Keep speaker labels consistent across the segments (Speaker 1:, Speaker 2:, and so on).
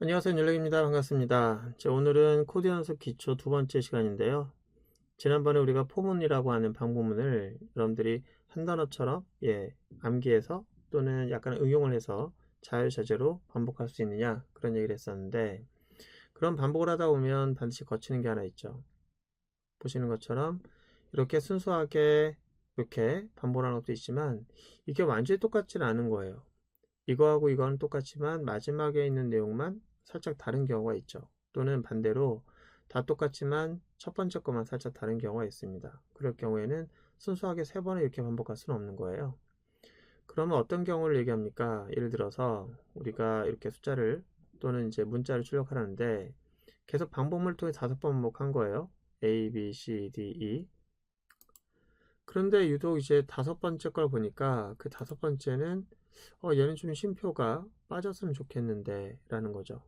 Speaker 1: 안녕하세요. 윤렉입니다. 반갑습니다. 오늘은 코드 연습 기초 두 번째 시간인데요. 지난번에 우리가 포문이라고 하는 방법문을 여러분들이 한 단어처럼 암기해서 또는 약간 응용을 해서 자유자재로 반복할 수 있느냐 그런 얘기를 했었는데, 그런 반복을 하다 보면 반드시 거치는 게 하나 있죠. 보시는 것처럼 이렇게 순수하게 이렇게 반복하는 것도 있지만 이게 완전히 똑같지는 않은 거예요. 이거하고 이거는 똑같지만 마지막에 있는 내용만 살짝 다른 경우가 있죠. 또는 반대로 다 똑같지만 첫 번째 것만 살짝 다른 경우가 있습니다. 그럴 경우에는 순수하게 세 번을 이렇게 반복할 수는 없는 거예요. 그러면 어떤 경우를 얘기합니까? 예를 들어서 우리가 이렇게 숫자를 또는 이제 문자를 출력하라는데 계속 반복문을 통해 5번 반복한 거예요. A, B, C, D, E. 그런데 유독 이제 5번째 걸 보니까 그 5번째는 얘는 좀 쉼표가 빠졌으면 좋겠는데 라는 거죠.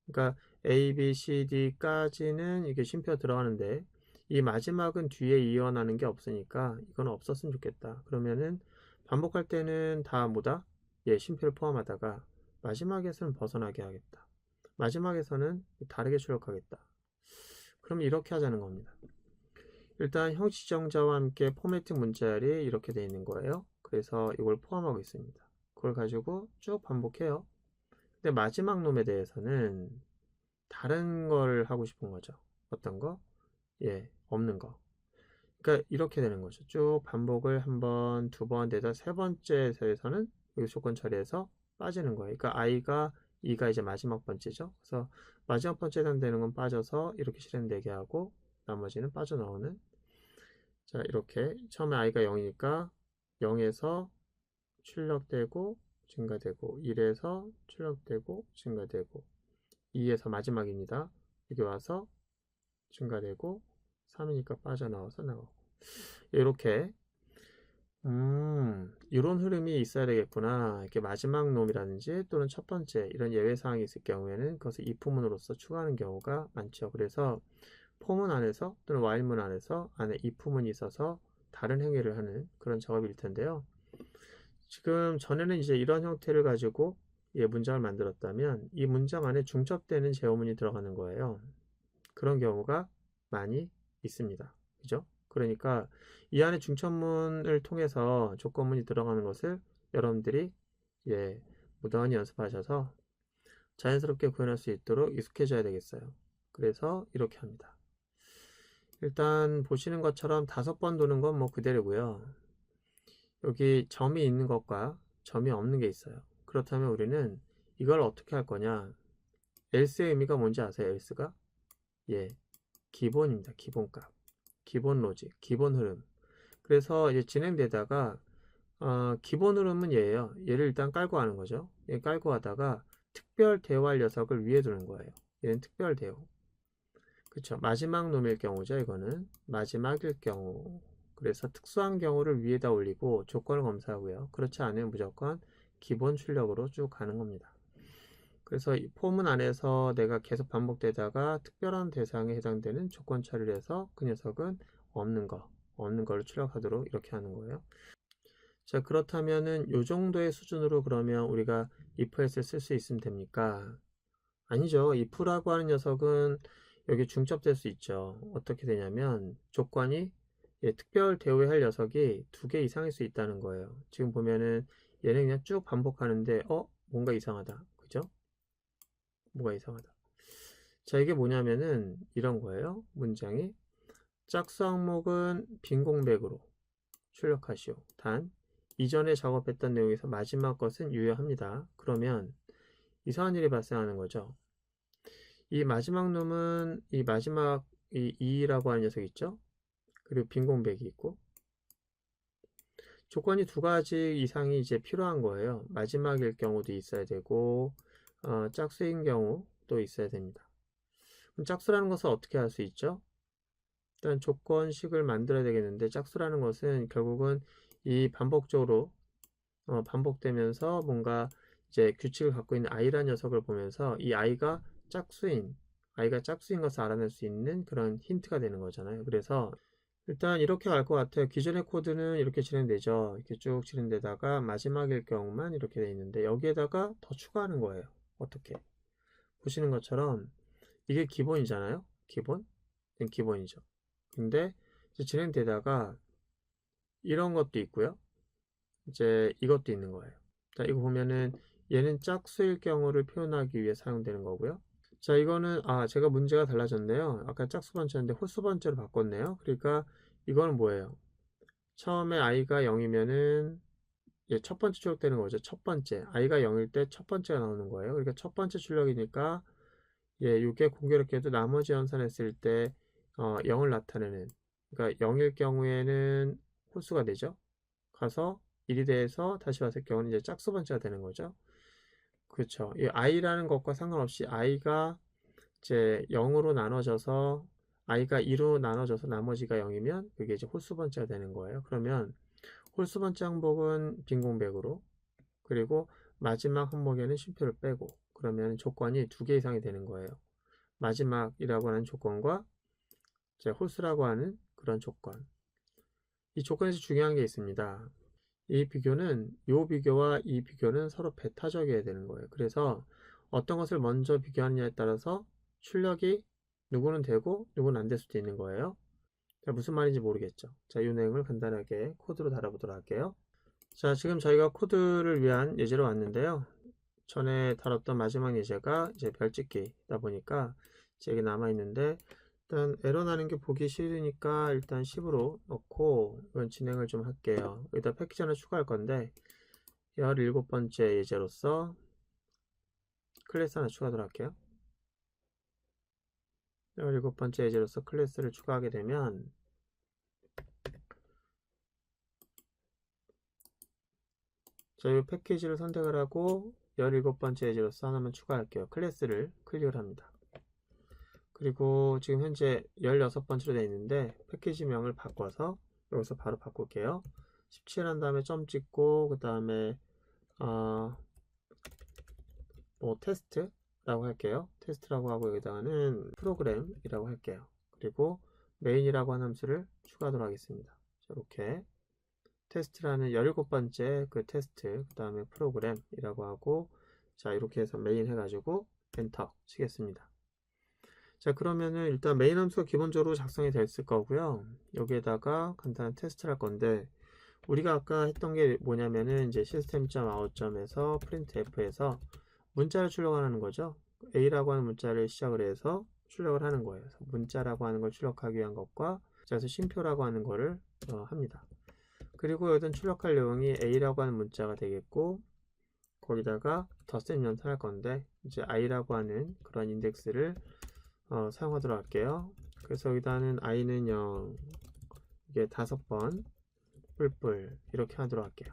Speaker 1: 그러니까 A, B, C, D까지는 이게 쉼표 들어가는데 이 마지막은 뒤에 이어나는 게 없으니까 이건 없었으면 좋겠다. 그러면은 반복할 때는 다 뭐다? 쉼표를 포함하다가 마지막에서는 벗어나게 하겠다. 마지막에서는 다르게 출력하겠다. 그럼 이렇게 하자는 겁니다. 일단 형지정자와 함께 포매팅 문자열이 이렇게 되어 있는 거예요. 그래서 이걸 포함하고 있습니다. 그걸 가지고 쭉 반복해요. 근데 마지막 놈에 대해서는 다른 걸 하고 싶은 거죠. 어떤 거? 없는 거. 그러니까 이렇게 되는 거죠. 쭉 반복을 한 번, 두 번, 내다 세 번째에서는 이 조건 처리해서 빠지는 거예요. 그러니까 i가 2가 이제 마지막 번째죠. 그래서 마지막 번째 해당되는 건 빠져서 이렇게 실행되게 하고 나머지는 빠져나오는. 자, 이렇게 처음에 i가 0이니까 0에서 출력되고 증가되고 1에서 출력되고 증가되고 2에서 마지막입니다. 여기 와서 증가되고 3이니까 빠져나와서 나오고 이렇게 이런 흐름이 있어야 되겠구나. 이렇게 마지막 놈이라든지 또는 첫 번째 이런 예외 사항이 있을 경우에는 그것을 if문으로서 추가하는 경우가 많죠. 그래서 포문 안에서 또는 while문 안에서 안에 if문이 있어서 다른 행위를 하는 그런 작업일 텐데요. 지금 전에는 이제 이런 형태를 가지고 문장을 만들었다면 이 문장 안에 중첩되는 제어문이 들어가는 거예요. 그런 경우가 많이 있습니다. 그죠? 그러니까 이 안에 중첩문을 통해서 조건문이 들어가는 것을 여러분들이 무던히 연습하셔서 자연스럽게 구현할 수 있도록 익숙해져야 되겠어요. 그래서 이렇게 합니다. 일단 보시는 것처럼 5번 도는 건 뭐 그대로고요. 여기 점이 있는 것과 점이 없는 게 있어요. 그렇다면 우리는 이걸 어떻게 할 거냐? else의 의미가 뭔지 아세요? else가? 기본입니다. 기본값. 기본 로직, 기본 흐름. 그래서 이제 진행되다가 기본 흐름은 얘예요. 얘를 일단 깔고 하는 거죠. 얘 깔고 하다가 특별 대화할 녀석을 위에 두는 거예요. 얘는 특별 대우. 그쵸. 마지막 놈일 경우죠. 이거는 마지막일 경우. 그래서 특수한 경우를 위에다 올리고 조건을 검사하고요. 그렇지 않으면 무조건 기본 출력으로 쭉 가는 겁니다. 그래서 이 포문 안에서 내가 계속 반복되다가 특별한 대상에 해당되는 조건 처리를 해서 그 녀석은 없는 걸로 출력하도록 이렇게 하는 거예요. 자, 그렇다면은 요 정도의 수준으로 그러면 우리가 if else를 쓸 수 있으면 됩니까? 아니죠. if라고 하는 녀석은 여기 중첩될 수 있죠. 어떻게 되냐면 조건이 특별 대우할 녀석이 2개 이상일 수 있다는 거예요. 지금 보면은 얘는 그냥 쭉 반복하는데 뭔가 이상하다. 그죠? 뭐가 이상하다. 자, 이게 뭐냐면은 이런 거예요. 문장이 짝수 항목은 빈 공백으로 출력하시오. 단 이전에 작업했던 내용에서 마지막 것은 유효합니다. 그러면 이상한 일이 발생하는 거죠. 이 마지막 놈은 이 마지막 이 2라고 하는 녀석 있죠? 그리고 빈 공백이 있고 조건이 2가지 이상이 이제 필요한 거예요. 마지막일 경우도 있어야 되고 짝수인 경우도 있어야 됩니다. 그럼 짝수라는 것을 어떻게 할 수 있죠? 일단 조건식을 만들어야 되겠는데 짝수라는 것은 결국은 이 반복적으로 반복되면서 뭔가 이제 규칙을 갖고 있는 i라는 녀석을 보면서 이 i가 짝수인 것을 알아낼 수 있는 그런 힌트가 되는 거잖아요. 그래서 일단 이렇게 갈 것 같아요. 기존의 코드는 이렇게 진행되죠. 이렇게 쭉 진행되다가 마지막일 경우만 이렇게 돼 있는데 여기에다가 더 추가하는 거예요. 어떻게? 보시는 것처럼 이게 기본이잖아요. 기본이죠. 근데 이제 진행되다가 이런 것도 있고요. 이제 이것도 있는 거예요. 자, 이거 보면은 얘는 짝수일 경우를 표현하기 위해 사용되는 거고요. 자, 이거는 제가 문제가 달라졌네요. 아까 짝수 번째였는데 홀수 번째로 바꿨네요. 그러니까 이거는 뭐예요? 처음에 i가 0이면은 첫 번째 출력되는 거죠. 첫 번째 i가 0일 때 첫 번째가 나오는 거예요. 그러니까 첫 번째 출력이니까 이게 공교롭게도 나머지 연산했을 때 0을 나타내는, 그러니까 0일 경우에는 홀수가 되죠. 가서 1이 돼서 다시 왔을 경우는 이제 짝수 번째가 되는 거죠. 그렇죠. 이 i라는 것과 상관없이 i가 이제 0으로 나눠져서 i가 2로 나눠져서 나머지가 0이면 그게 이제 홀수 번째가 되는 거예요. 그러면 홀수 번째 항목은 빈 공백으로, 그리고 마지막 항목에는 쉼표를 빼고, 그러면 조건이 2개 이상이 되는 거예요. 마지막이라고 하는 조건과 이제 홀수라고 하는 그런 조건. 이 조건에서 중요한 게 있습니다. 이 비교와 이 비교는 서로 배타적이어야 되는 거예요. 그래서 어떤 것을 먼저 비교하느냐에 따라서 출력이 누구는 되고 누구는 안 될 수도 있는 거예요. 자, 무슨 말인지 모르겠죠. 자, 이 내용을 간단하게 코드로 달아보도록 할게요. 자, 지금 저희가 코드를 위한 예제로 왔는데요. 전에 다뤘던 마지막 예제가 이제 별짓기다 보니까 이제 이게 남아있는데, 일단 에러 나는 게 보기 싫으니까 일단 10으로 넣고 이건 진행을 좀 할게요. 여기다 패키지 하나 추가할 건데 17번째 예제로서 클래스 하나 추가하도록 할게요. 17번째 예제로서 클래스를 추가하게 되면 저희 패키지를 선택을 하고 17번째 예제로서 하나만 추가할게요. 클래스를 클릭을 합니다. 그리고 지금 현재 16번째로 되어 있는데 패키지명을 바꿔서 여기서 바로 바꿀게요. 17 한 다음에 점 찍고 그 다음에 뭐 테스트라고 할게요. 테스트라고 하고 여기다가는 프로그램이라고 할게요. 그리고 메인이라고 하는 함수를 추가하도록 하겠습니다. 자, 이렇게 테스트라는 17번째 그 테스트, 그 다음에 프로그램이라고 하고, 자, 이렇게 해서 메인 해가지고 엔터 치겠습니다. 자, 그러면은 일단 메인 함수가 기본적으로 작성이 됐을 거고요. 여기에다가 간단한 테스트를 할 건데, 우리가 아까 했던 게 뭐냐면은 이제 system.out.에서 printf에서 문자를 출력하는 거죠. a라고 하는 문자를 시작을 해서 출력을 하는 거예요. 그래서 문자라고 하는 걸 출력하기 위한 것과, 그래서 쉼표라고 하는 거를 합니다. 그리고 여기다 출력할 내용이 a라고 하는 문자가 되겠고, 거기다가 덧셈 연산할 건데 이제 i라고 하는 그런 인덱스를 사용하도록 할게요. 그래서 여기다는 i는 0, 이게 5번 뿔뿔 이렇게 하도록 할게요.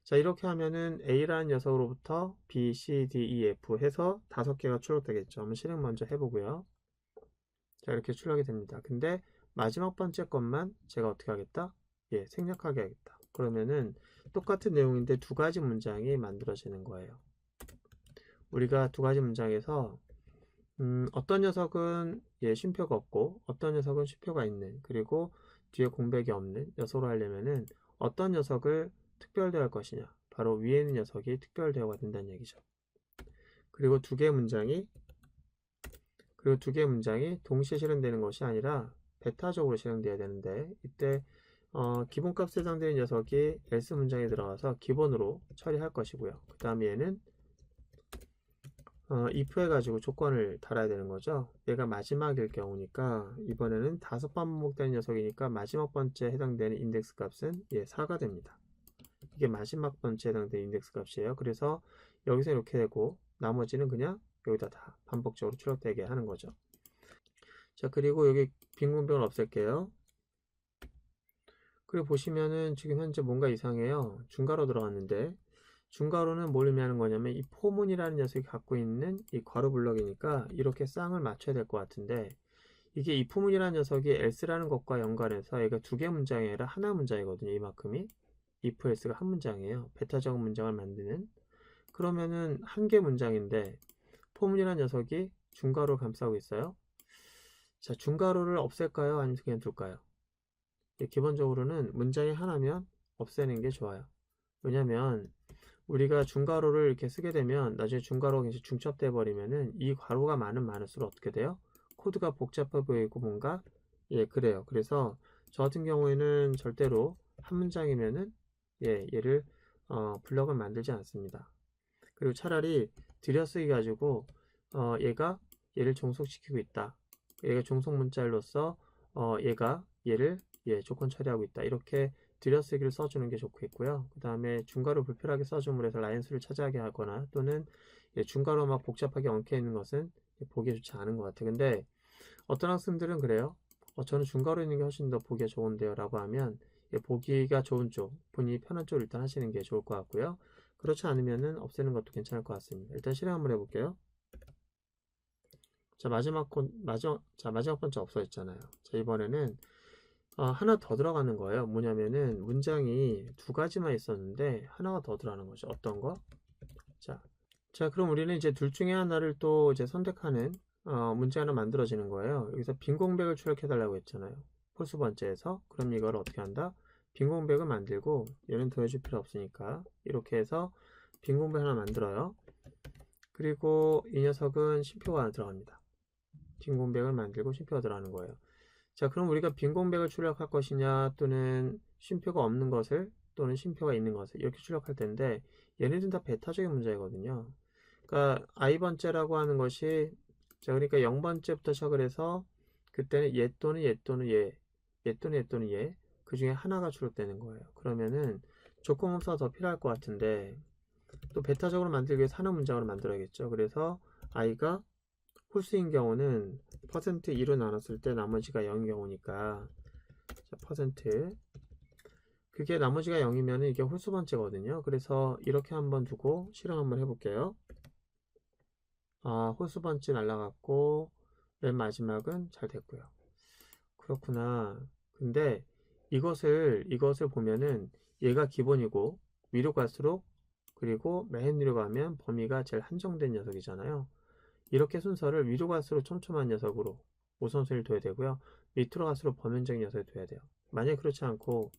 Speaker 1: 자, 이렇게 하면은 a라는 녀석으로부터 b, c, d, e, f 해서 5개가 출력되겠죠. 한번 실행 먼저 해보고요. 자, 이렇게 출력이 됩니다. 근데 마지막 번째 것만 제가 어떻게 하겠다? 생략하게 하겠다. 그러면은 똑같은 내용인데 2가지 문장이 만들어지는 거예요. 우리가 2가지 문장에서 어떤 녀석은 쉼표가 없고 어떤 녀석은 쉼표가 있는, 그리고 뒤에 공백이 없는 녀석으로 하려면은 어떤 녀석을 특별대할 것이냐, 바로 위에 있는 녀석이 특별대어가 된다는 얘기죠. 그리고 2개의 문장이 동시에 실행되는 것이 아니라 배타적으로 실행되어야 되는데, 이때 기본값에 해당되는 녀석이 else 문장에 들어가서 기본으로 처리할 것이고요. 그 다음에 얘는 if 해가지고 조건을 달아야 되는 거죠. 얘가 마지막일 경우니까 이번에는 5번 반복되는 녀석이니까 마지막 번째에 해당되는 인덱스 값은 4가 됩니다. 이게 마지막 번째에 해당되는 인덱스 값이에요. 그래서 여기서 이렇게 되고 나머지는 그냥 여기다 다 반복적으로 출력되게 하는 거죠. 자, 그리고 여기 빈 공백을 없앨게요. 그리고 보시면은 지금 현재 뭔가 이상해요. 중괄호 들어갔는데, 중괄호는 뭘 의미하는 거냐면 이 포문이라는 녀석이 갖고 있는 이 괄호 블럭이니까 이렇게 쌍을 맞춰야 될 것 같은데, 이게 이 포문이라는 녀석이 else라는 것과 연관해서 얘가 2개 문장이 아니라 하나 문장이거든요. 이만큼이 if else가 한 문장이에요. 배타적인 문장을 만드는. 그러면은 한 개 문장인데 포문이라는 녀석이 중괄호를 감싸고 있어요. 자, 중괄호를 없앨까요? 아니면 그냥 둘까요? 기본적으로는 문장이 하나면 없애는 게 좋아요. 왜냐면 우리가 중괄호를 이렇게 쓰게 되면 나중에 중괄호가 이제 중첩돼 버리면은 이 괄호가 많을수록 어떻게 돼요? 코드가 복잡해 보이고 뭔가 그래요. 그래서 저 같은 경우에는 절대로 한 문장이면은 얘를 블럭을 만들지 않습니다. 그리고 차라리 들여쓰기 가지고 얘를 종속시키고 있다. 얘가 종속 문자로서 얘가 얘를 조건 처리하고 있다. 이렇게 들여쓰기를 써주는 게 좋겠고요. 그 다음에 중괄호 불필요하게 써줌으로 해서 라인 수를 차지하게 하거나 또는 중괄호 막 복잡하게 엉켜 있는 것은 보기에 좋지 않은 것 같아요. 근데 어떤 학생들은 그래요. 저는 중괄호 있는 게 훨씬 더 보기가 좋은데요 라고 하면 보기가 좋은 쪽, 본인이 편한 쪽을 일단 하시는 게 좋을 것 같고요. 그렇지 않으면은 없애는 것도 괜찮을 것 같습니다. 일단 실행 한번 해볼게요. 자, 마지막 번째 없어졌잖아요. 자, 이번에는 하나 더 들어가는 거예요. 뭐냐면은 문장이 두 가지만 있었는데 하나가 더 들어가는 거죠. 어떤 거? 자, 그럼 우리는 이제 둘 중에 하나를 또 이제 선택하는 문제 하나 만들어지는 거예요. 여기서 빈 공백을 출력해 달라고 했잖아요. 홀수 번째에서. 그럼 이걸 어떻게 한다? 빈 공백을 만들고 얘는 더해줄 필요 없으니까 이렇게 해서 빈 공백 하나 만들어요. 그리고 이 녀석은 쉼표가 하나 들어갑니다. 빈 공백을 만들고 쉼표가 들어가는 거예요. 자, 그럼 우리가 빈 공백을 출력할 것이냐 또는 쉼표가 없는 것을 또는 쉼표가 있는 것을 이렇게 출력할 텐데 얘네들은 다 베타적인 문제거든요. 그러니까 i번째라고 하는 것이 자, 그러니까 0번째부터 시작을 해서 그때는 얘 또는 얘 또는 얘 또는 얘 또는 얘 그 중에 하나가 출력되는 거예요. 그러면은 조건문서가 더 필요할 것 같은데 또 베타적으로 만들기 위해서 하나 문장으로 만들어야겠죠. 그래서 i가 홀수인 경우는 %2로 나눴을 때 나머지가 0인 경우니까 자, 퍼센트 그게 나머지가 0이면 이게 홀수 번째거든요. 그래서 이렇게 한번 두고 실행 한번 해볼게요. 홀수 번째 날라갔고 맨 마지막은 잘 됐고요. 그렇구나. 근데 이것을 보면은 얘가 기본이고 위로 갈수록 그리고 맨 위로 가면 범위가 제일 한정된 녀석이잖아요. 이렇게 순서를 위로 갈수록 촘촘한 녀석으로 우선순위를 둬야 되고요. 밑으로 갈수록 범위적인 녀석을 둬야 돼요. 만약에 그렇지 않고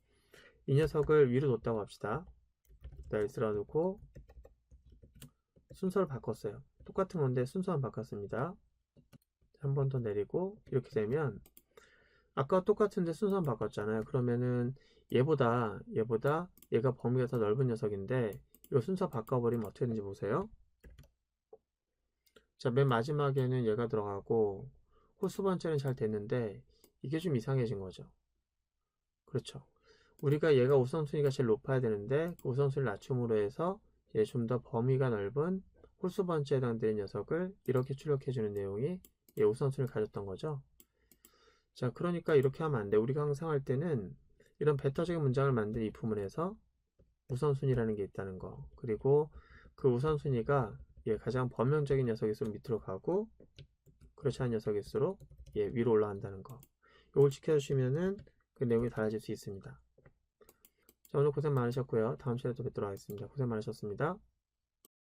Speaker 1: 이 녀석을 위로 뒀다고 합시다. X라 놓고 순서를 바꿨어요. 똑같은 건데 순서만 바꿨습니다. 한 번 더 내리고 이렇게 되면 아까 똑같은데 순서만 바꿨잖아요. 그러면은 얘보다 얘가 범위가 더 넓은 녀석인데 이거 순서 바꿔버리면 어떻게 되는지 보세요. 자, 맨 마지막에는 얘가 들어가고 홀수 번째는 잘 됐는데 이게 좀 이상해진 거죠. 그렇죠. 우리가 얘가 우선순위가 제일 높아야 되는데 그 우선순위를 낮춤으로 해서 얘 좀 더 범위가 넓은 홀수 번째에 해당되는 녀석을 이렇게 출력해주는 내용이 얘 우선순위를 가졌던 거죠. 자, 그러니까 이렇게 하면 안 돼. 우리가 항상 할 때는 이런 베타적인 문장을 만든 이프문에서 우선순위라는 게 있다는 거. 그리고 그 우선순위가 가장 범용적인 녀석일수록 밑으로 가고 그렇지 않은 녀석일수록 위로 올라간다는 거. 이걸 지켜주시면은 그 내용이 달라질 수 있습니다. 자, 오늘 고생 많으셨고요. 다음 시간에 또 뵙도록 하겠습니다. 고생 많으셨습니다.